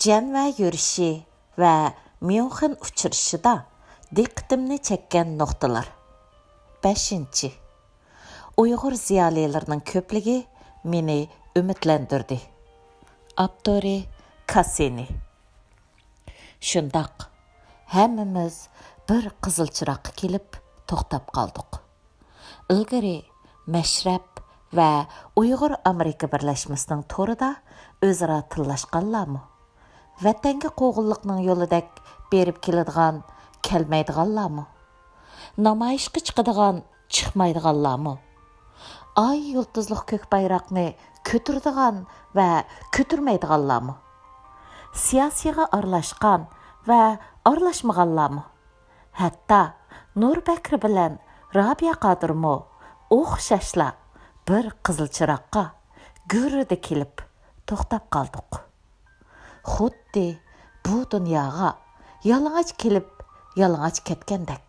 Janva yurishi va Myunxen uchrashida diqqatimni chekkan nuqtalar. 5. Uyg'ur ziyolilarining ko'pligi meni umidlantirdi. Avtori Kassini. Shundoq, hammamiz bir qizil chiroqqa kelib to'xtab qoldik. Ilgari Mashrab va Uyg'ur Amerika birlashmasining to'rida o'zaro tillashganlarmi? Vatanga qo'g'inliqning yo'lidak berib keladigan, kelmaydiganlarmi? Namoyishga chiqadigan, chiqmaydiganlarmi? Ay yulduzliq ko'k bayroqni ko'taradigan va ko'tarmaydiganlarmi? Siyosiga aralashgan va aralashmaganlarmi? Hatto Nur Bakri bilan Rabia Qodirmi o'xshashla bir qizil chiroqqa gurrida kelib to'xtab qoldik. Xuddi bu dunyoga yalang'och kelib, yalang'och ketgandek.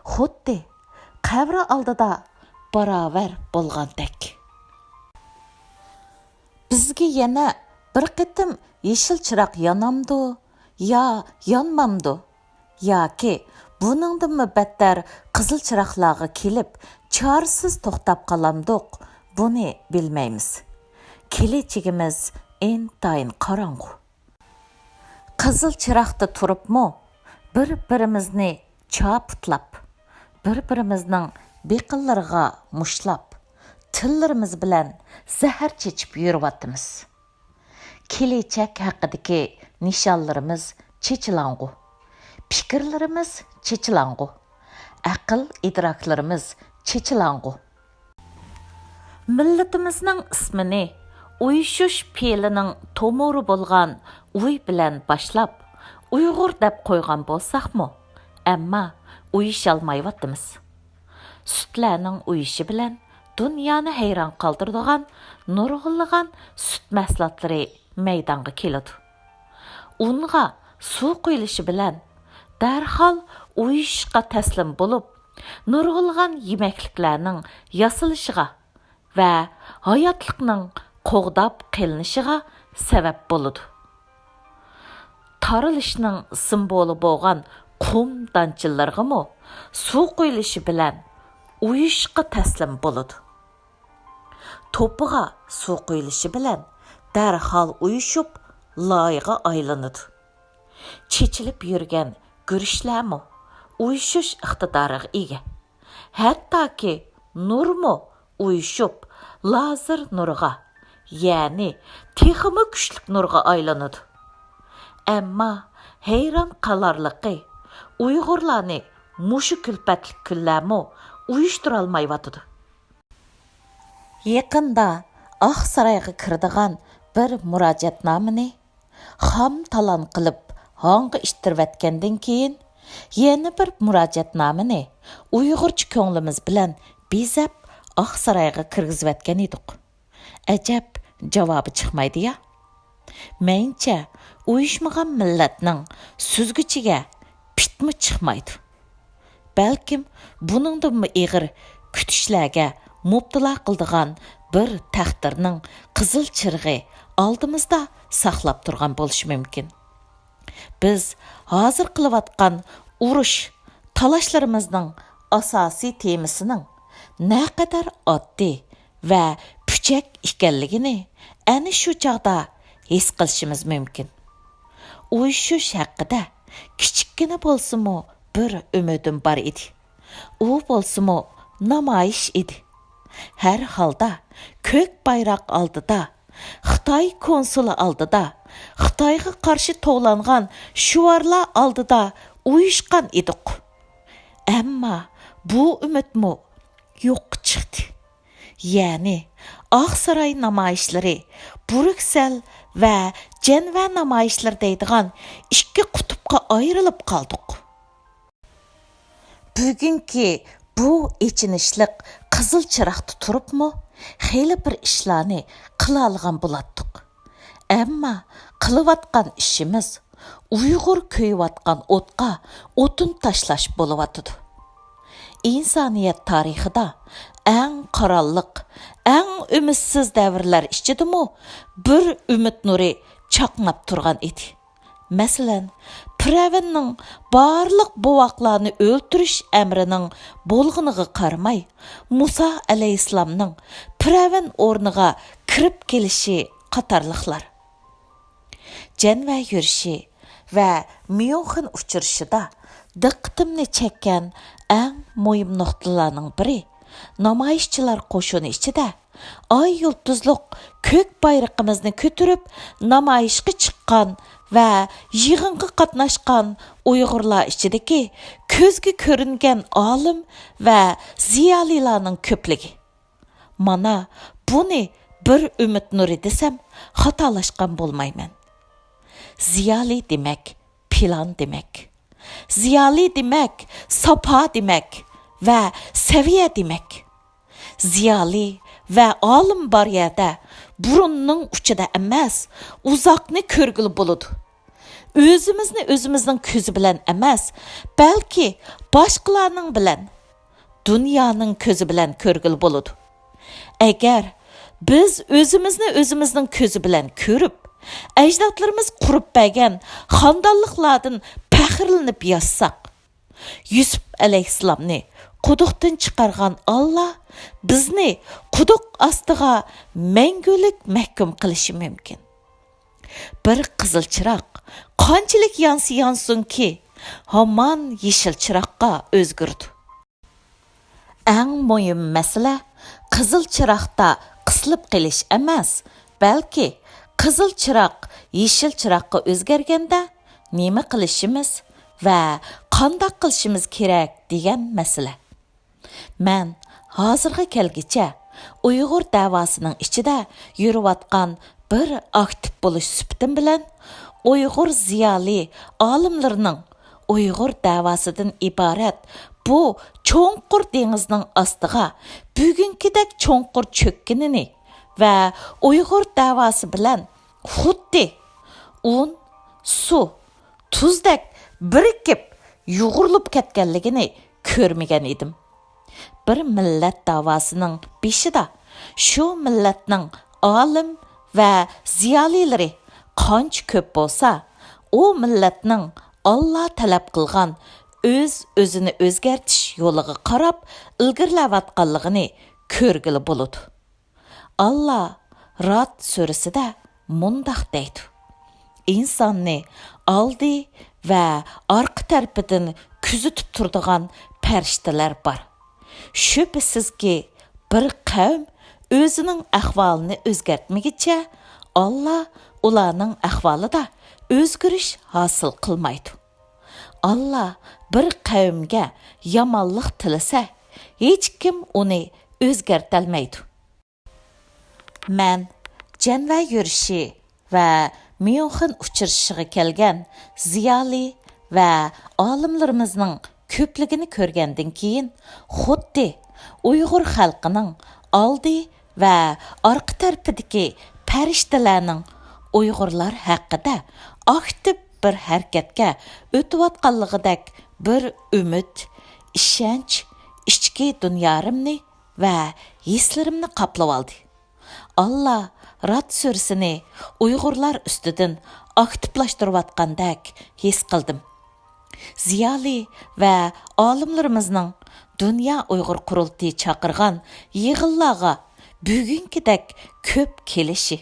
Xuddi qabri oldida barobar bo'lgandek. Bizga yana bir qitim yeşil chiroq yonamdi, yo yonmamdi, yoki buningdan battar qizil chiroqlarga kelib, chorasiz to'xtab qolamdiq, buni bilmaymiz. Kelechigimiz intayin qorong'u. Qizil chiroqda turibmi, bir-birimizni choputlab, bir-birimizning beqillariga mushlab, tillarimiz bilan zahar chechib yuribamiz. Kelechak haqidagi nishonlarimiz chechilang'u. Fikrlarimiz chechilang'u. Aql idroklarimiz chechilang'u. Millatimizning ismini uyshush fe'lining tomori bo'lgan uy bilan boshlab Uyg'ur deb qo'ygan bo'lsaqmi, ammo uyisholmayapmiz. Sutlarning uyishi bilan dunyoni hayron qoldiradigan nurg'unlagan sut mahsulotlari maydonga keladi. Unga suv quyilishi bilan darhol uyishga taslim bo'lib, nurg'unlagan yemakliklarning yasilishiga va hayotlikning qo'g'dab qilinishiga sabab bo'ladi. Tarilishning simboli bo'lgan qum danchillarga suv quyilishi bilan uyishga taslim bo'ladi. To'piga suv quyilishi bilan darhol uyishib loyiga aylanadi. Chechilib yurgan guruchlarmi uyishish iqtidoriga ega. Hattoki nurmi uyishib lazer nurga, ya'ni texmi kuchlik nurga aylanadi. Ammo hayron qolarliqi Uyg'urlarni mushu kulpatlik kunlarmi uyushtira olmayotidi. Yaqinda Oqsaroyga kiradigan bir murojaatnomani xom talon qilib hong'i ishtirvatgandan keyin yana bir murojaatnomani Uyg'urcha ko'nglimiz bilan bezab Oqsaroyga kirgizvatgan edik. Ajab javobi chiqmaydi-ya. Mencha uyushmagan millatning suzgichiga pitmi chiqmaydi. Balkim buningdan ig'ir kutishlarga mubtalo qildigan bir taqdirning qizil chirg'i oldimizda saqlab turgan bo'lishi mumkin. Biz hozir qilayotgan urush taloshlarimizning asosiy temasining naqadar oddiy va puchak ekanligini ana shu chog'da his qilishimiz mumkin. Uyushish haqida kichikkina bo'lsa-mu bir umidim bor edi. U bo'lsa-mu namoyish edi. Har holda ko'k bayroq oldida, Xitoy konsuli oldida, Xitoyga qarshi to'langan shuvarlar oldida uyushgan edik. Ammo bu umidmi yo'q chiqdi. Ya'ni Oqsaroy namoyishlari, Bruksel va Janva namoyishlari deydigan ikki qutbga ayrilib qoldik. Bugungi bu ichinishliq qizil chiroqda turibmi, xeyli bir ishlarni qila olgan bo'latdik. Ammo qilayotgan ishimiz Uyg'ur kuyayotgan o'tqa o'tin tashlash bo'layotdi. İnsaniyat tarixida eng qoralliq, eng umidsiz davrlar ichidimi bir umid nuri chaqnab turgan edi. Мәсәлән, Піравеннің барлық бовақларны өлтіріш әмірінің болғыныға қармай, Musa әлейхиссаламның Піравен орныға кіріп келіші қатарлықлар. Janva yurishi va Myunxen uchrashida diqqatimni chekkan eng muhim nuqtalarning biri namoyishchilar qo'shini ichida ay yulduzliq ko'k bayrog'imizni ko'tarib namoyishga chiqqan va yig'inga qatnashgan Uyg'urlar ichidagi ko'zga ko'ringan olim va ziyolilarning ko'pligi. Mana buni bir umid nuri desam xatolashgan bo'lmayman. Ziyali demek, plan demek. Ziyali demek, sapa demek ve seviye demek. Ziyali ve alim bar yerde burunның uçida emas, uzakni körgülü buludu. Özümüzün közü bilen emas, belki başkalarının bilen, dünyanın közü bilen körgülü buludu. Eğer biz özümüzün közü bilen körüp, ajdodlarimiz qurib bergan xandonliqlardan faxrlanib yashsak, Yusuf alayhissalomni quduqdan chiqargan Allah bizni quduq ostiga mangulik mahkum qilishi mumkin. Bir qizil chiroq qanchalik yansinki, hamon yeshil chiroqqa o'zgardi. Eng muhim masala qizil chiroqda qisilib qilish emas, balki qizil chiroq yeshil chiroqqa o'zgarganda nima qilishimiz va qanday qilishimiz kerak degan masala. Men hozirga kelgicha Uyg'ur davosining ichida yurayotgan bir aktiv bo'lish sifatim bilan Uyg'ur ziyoli olimlarining Uyg'ur davosidan iborat bu cho'nqur dengizning ostiga bugünkidek cho'nqur cho'kkanini va Uyg'ur davası bilan xuddi un, su, tuzdek birikib yug'urilib ketganligini ko'rmagan edim. Bir millat davasının beshida shu millatning olim va ziyolilari qancha ko'p bo'lsa, u millatning Allah talab qilgan o'zini o'zgartish yo'liga qarab ilgirlayotganligini ko'rgili bo'ladi. Allah Rad surasida mundaq deydi. İnsonni oldi va orqa tarafidan kuzatib turadigan farishtalar bor. Shubhisizki bir qavm o'zining ahvolini o'zgartmagicha Allah ularning ahvolida o'zgarish hosil qilmaydi. Allah bir qavmga yomonlik tilasa, hech kim uni o'zgartalmaydi. Men Janva yurishi va Myunxen uchrashiga kelgan ziyoli va olimlarimizning ko'pligini ko'rgandan keyin xuddi Uyg'ur xalqining oldi va orqa tarafidagi farishtalarning Uyg'urlar haqida aktiv bir harakatga o'tayotganligidek bir umid, ishonch ichki dunyorimni va hislarimni qoplab oldi. Allah Rad surasini Uyg'urlar ustidan aktivlashtirayotgandek his qildim. Ziyoli va olimlarimizning Dünya Uyg'ur qurultiyi chaqirgan yig'inlarga bugünkidek ko'p kelishi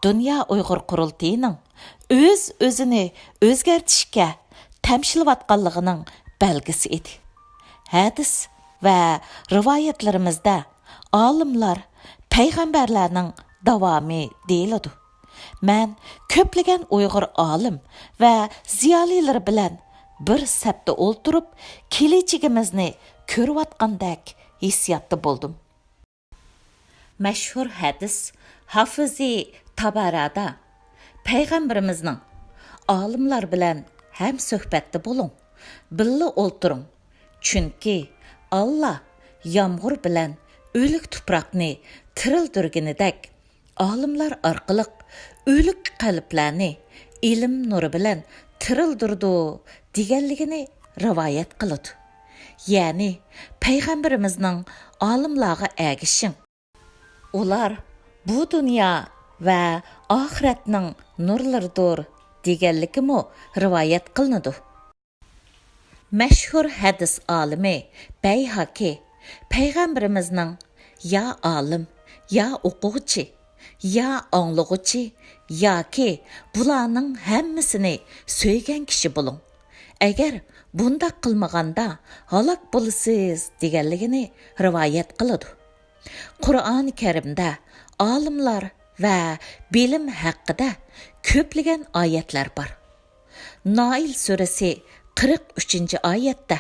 Dünya Uyg'ur qurultiyining o'zini o'zgartishga tamshilayotganligining belgisi edi. Hadis va rivoyatlarimizda olimlar payg'ambarlarning davomi deyiladi. Men ko'plagan Uyg'ur olim va ziyolilar bilan bir sapda o'ltirib, kelajagimizni ko'rayotgandek hissiyatda bo'ldim. Mashhur hadis Hafizi Tabarada payg'ambarimizning olimlar bilan ham suhbatda bo'ling, billa o'ltiring, chunki Allah yomg'ir bilan o'lik tuproqni tirildirganidek olimlar orqali o'lik qalblarni ilm nuri bilan tirildirdi deganligini rivoyat qiladi. Ya'ni payg'ambarimizning olimlarga agishing. Ular bu dunyo va oxiratning nurlaridir deganligimi rivoyat qilinadi. Mashhur hadis olimi Bayhaqi payg'ambarimizning ya olim, ya o'quvchi, ya anglag'uchi yoki bularning hammasini so'ygan kishi bo'ling. Agar bundaq qilmaganda halok bo'lasiz deganligini rivoyat qiladi. Qur'oni Karimda olimlar va bilim haqida ko'plagan oyatlar bor. Nail surasi 43-oyatda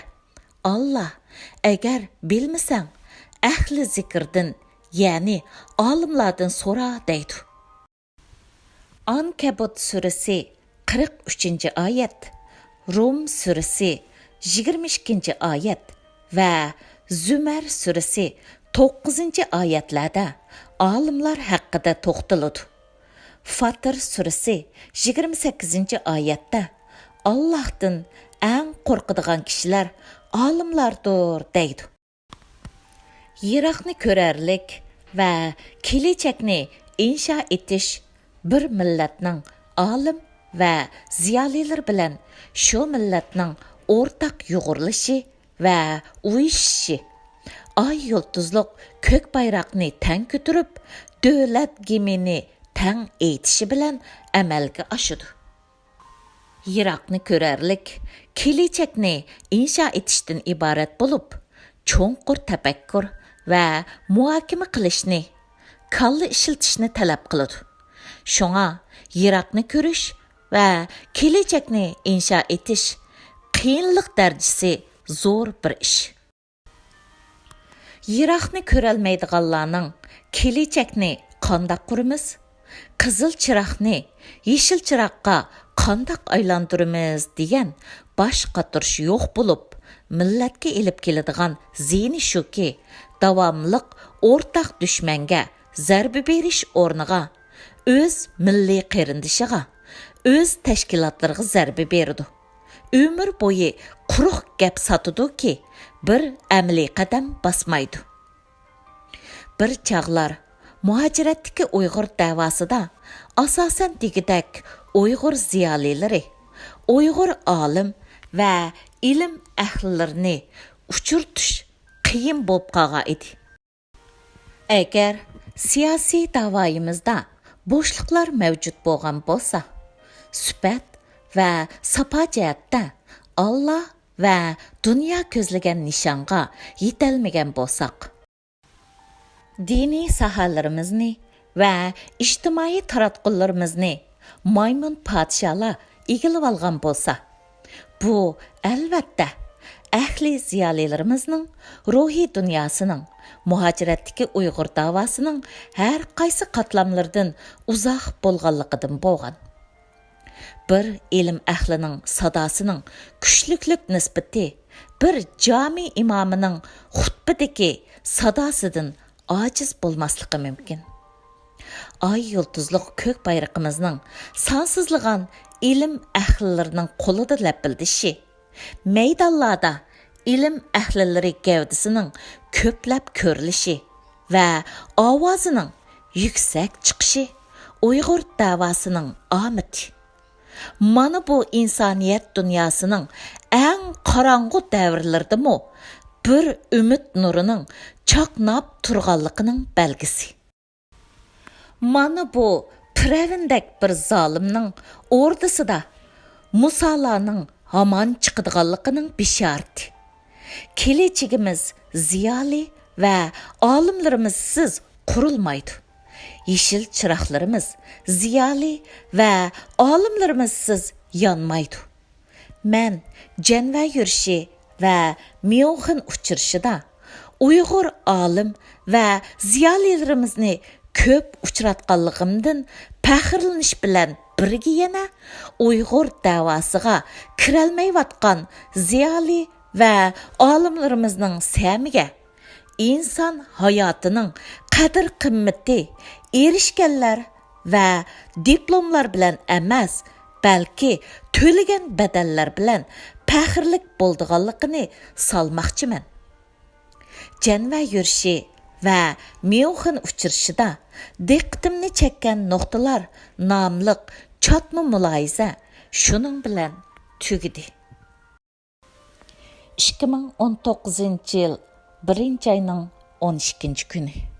Allah agar bilmasang ahli zikrdan ya'ni olimlardan so'ra deydi. Ankabut surasi 43-oyat, Rum surasi 22-oyat va Zumar surasi 9-oyatlarda olimlar haqida to'xtaladi. Fatir surasi 28-oyatda Allohdan eng qo'rqadigan kishilar olimlardir deydi. Yiroqni ko'rarlik va kelajakni insho etish bir millatning olim va ziyolilar bilan shu millatning o'rtaq yo'g'irilishi va uyushishi, ay yulduzliq ko'k bayroqni tang ko'tarib, davlat gemini tang aytishi bilan amalga oshadi. Yiroqni ko'rarlik kelajakni insho etishdan iborat bo'lib, cho'nqur tafakkur va muhokama qilishni, kalla ishiltishni talab qiladi. Shunga yiroqni ko'rish va kelajakni insho etish qiyinlik darajasi zo'r bir ish. Yiroqni ko'rolmaydiganlarning kelajakni qandoq quramiz? Qizil chiroqni yeshil chiroqqa qandoq aylantiramiz degan bosh qotirish yo'q bo'lib, millatga elib keladigan ziyni shuki, davomliq o'rtaq dushmanga zarba berish o'rniga o'z milliy qarindishiga, o'z tashkilotlarga zarba berdi. Umr bo'yi quruq gap sotudiki, bir amaliy qadam bosmaydi. Bir chog'lar muhojiratdagi Uyg'ur davosida asosan degidak Uyg'ur ziyolilari, Uyg'ur olim va ilm ahlilarini uchirtish qiyin bo'lib qolgan edi. Agar siyosiy davoyimizda bo'shliqlar mavjud bo'lgan bo'lsa, sifat va sapo jihatda Allah va dunyo ko'zlagan nishonga yetolmagan bo'lsak, diniy sohalarimizni va ijtimoiy taratqularimizni maymun podsholar egilib olgan bo'lsa, bu albatta ahli ziyolilarimizning ruhiy dunyosining, muhojiratdagi Uyg'ur davosining har qaysi qatlamlaridan uzoq bo'lganligidan bo'lgan. Bir ilm ahlining sadosining kuchliklik nisbati bir jami imomining xutbadagi sadosidan ojiz bo'lmasligi mumkin. Ay yulduzliq ko'k bayrog'imizning sonsizligan ilm ahlilarining qo'lida lapildishi, maydonlarda ilm ahlilari gavdasining ko'plab ko'rilishi va ovozining yuksak chiqishi Uyg'ur davosining omidi. Mana bu insoniyat dunyosining eng qorong'u davrlaridami bir umid nurining chaqnab turganligining belgisi. Mana bu Piravindek bir zolimning o'rdasida Musolarning hamon chiqadiganligining bisharati. Kelajagimiz ziyoli va olimlarimizsiz qurilmaydi. Yeshil chiroqlarimiz ziyoli va olimlarimizsiz yonmaydi. Men Janva yurishi va Myunxen uchrashida Uyg'ur olim va ziyolilarimizni ko'p uchratganligimdan faxrlanish bilan birga yana Uyg'ur davosiga kirolmayotgan ziyoli va olimlarimizning samiga inson hayotining qadr qimmati erishganlar va diplomlar bilan emas, balki to'lagan badallar bilan faxrlik bo'ldiganligini salmoqchiman. Janva yurishi va Myunxen uchrashida diqqatimni chekkan nuqtalar nomliq Çatma mülayiza şunun bilan tugidi. 2019 yıl 1 ayning 12 kuni.